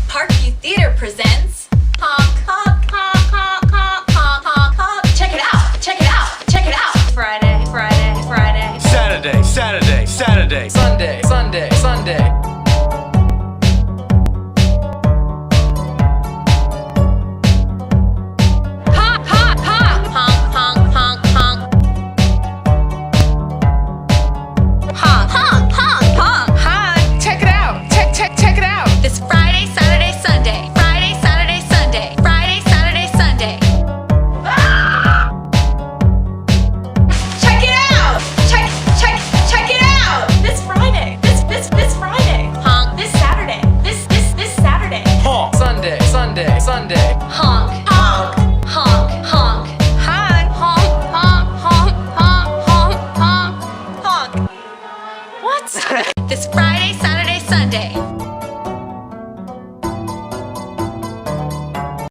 Parkview Theater presents Honk, honk, honk, honk, honk, honk, honk, honk. Check it out, check it out, check it out. Friday, Friday, Friday. Saturday, Saturday, Saturday. Sunday, Sunday, Sunday. Honk, honk, honk, honk, honk, honk, honk. Honk, honk, honk, honk, honk. Check it out. Check it out. This Friday, Saturday, Sunday. Friday, Saturday, Sunday. Friday, Saturday, Sunday. Check it out! Check it out! This Friday. This Friday. Honk. This Saturday. This Saturday. Honk. Sunday, Sunday, Sunday.